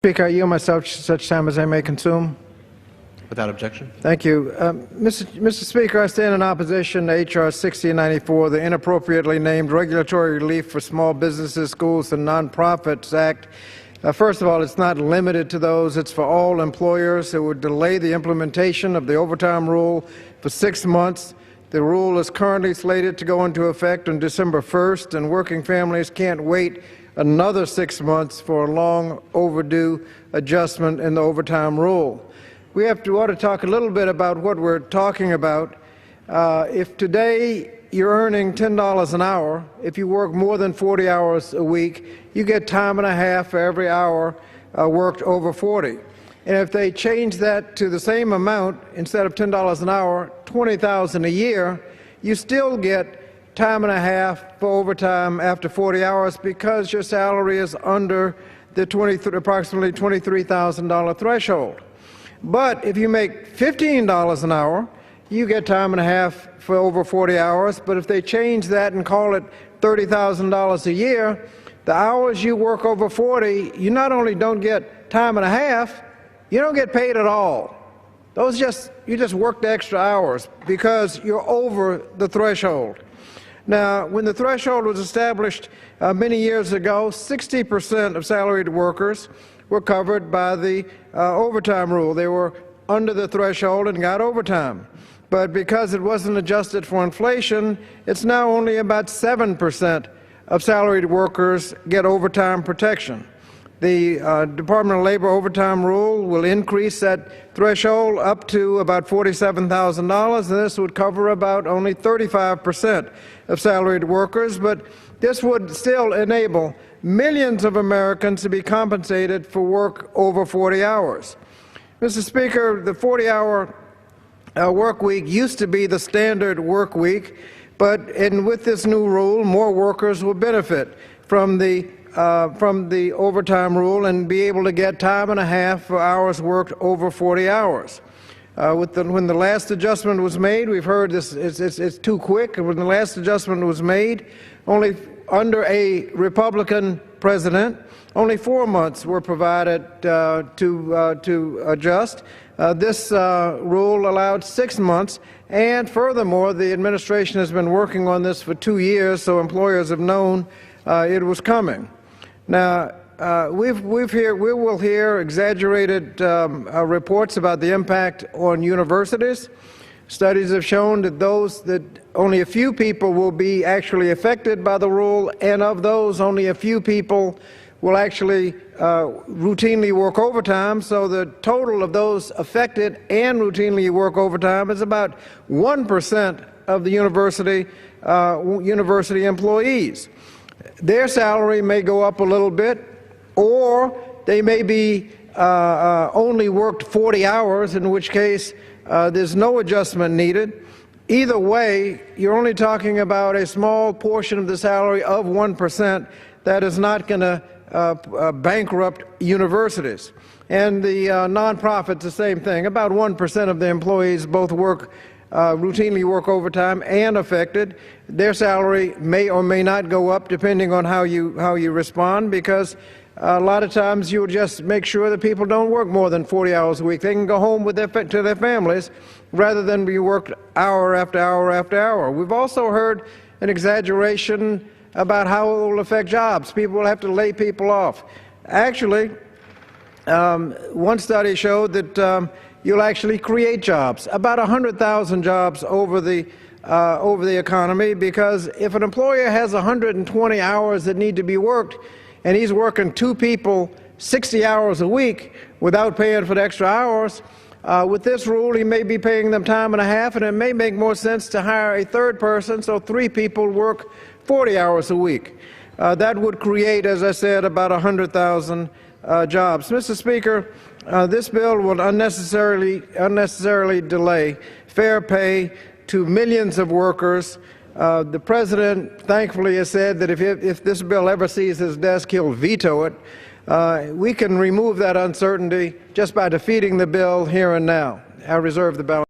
Speaker, I yield myself such time as I may consume. Without objection. Thank you. Mr. Speaker, I stand in opposition to H.R. 1694, the inappropriately named Regulatory Relief for Small Businesses, Schools, and Nonprofits Act. First of all, it's not limited to those. It's for all employers. It would delay the implementation of the overtime rule for 6 months. The rule is currently slated to go into effect on December 1st, and working families can't wait another 6 months for a long overdue adjustment in the overtime rule. We ought to talk a little bit about what we're talking about. If today you're earning $10 an hour, if you work more than 40 hours a week, you get time and a half for every hour worked over 40. And if they change that to the same amount, instead of $10 an hour, $20,000 a year, you still get time and a half for overtime after 40 hours because your salary is under the approximately $23,000 threshold. But if you make $15 an hour, you get time and a half for over 40 hours. But if they change that and call it $30,000 a year, the hours you work over 40, you not only don't get time and a half, you don't get paid at all. You just work the extra hours because you're over the threshold. Now, when the threshold was established many years ago, 60% of salaried workers were covered by the overtime rule. They were under the threshold and got overtime. But because it wasn't adjusted for inflation, it's now only about 7% of salaried workers get overtime protection. The Department of Labor overtime rule will increase that threshold up to about $47,000, and this would cover about only 35% of salaried workers, but this would still enable millions of Americans to be compensated for work over 40 hours. Mr. Speaker, the 40-hour work week used to be the standard work week, but with this new rule, more workers will benefit from the overtime rule and be able to get time and a half for hours worked over 40 hours. When the last adjustment was made, we've heard this it's too quick. When the last adjustment was made, only under a Republican president, only 4 months were provided to adjust. This rule allowed 6 months, and furthermore, the administration has been working on this for 2 years, so employers have known it was coming. Now, we will hear exaggerated reports about the impact on universities. Studies have shown that only a few people will be actually affected by the rule, and of those, only a few people will actually routinely work overtime. So the total of those affected and routinely work overtime is about 1% of the university employees. Their salary may go up a little bit, or they may be only worked 40 hours, in which case there's no adjustment needed. Either way, you're only talking about a small portion of the salary of 1% that is not going to bankrupt universities. And the nonprofits, the same thing. About 1% of the employees both routinely work overtime and affected. Their salary may or may not go up depending on how you respond, because a lot of times you'll just make sure that people don't work more than 40 hours a week. They can go home to their families rather than be worked hour after hour after hour. We've also heard an exaggeration about how it will affect jobs. People will have to lay people off. Actually, one study showed that you'll actually create jobs, about 100,000 jobs over the economy, because if an employer has 120 hours that need to be worked, and he's working 2 people 60 hours a week without paying for the extra hours, with this rule he may be paying them time and a half, and it may make more sense to hire a third person so 3 people work 40 hours a week. That would create, as I said, about 100,000 jobs. Mr. Speaker, this bill will unnecessarily delay fair pay to millions of workers. The President, thankfully, has said that if this bill ever sees his desk, he'll veto it. We can remove that uncertainty just by defeating the bill here and now. I reserve the balance.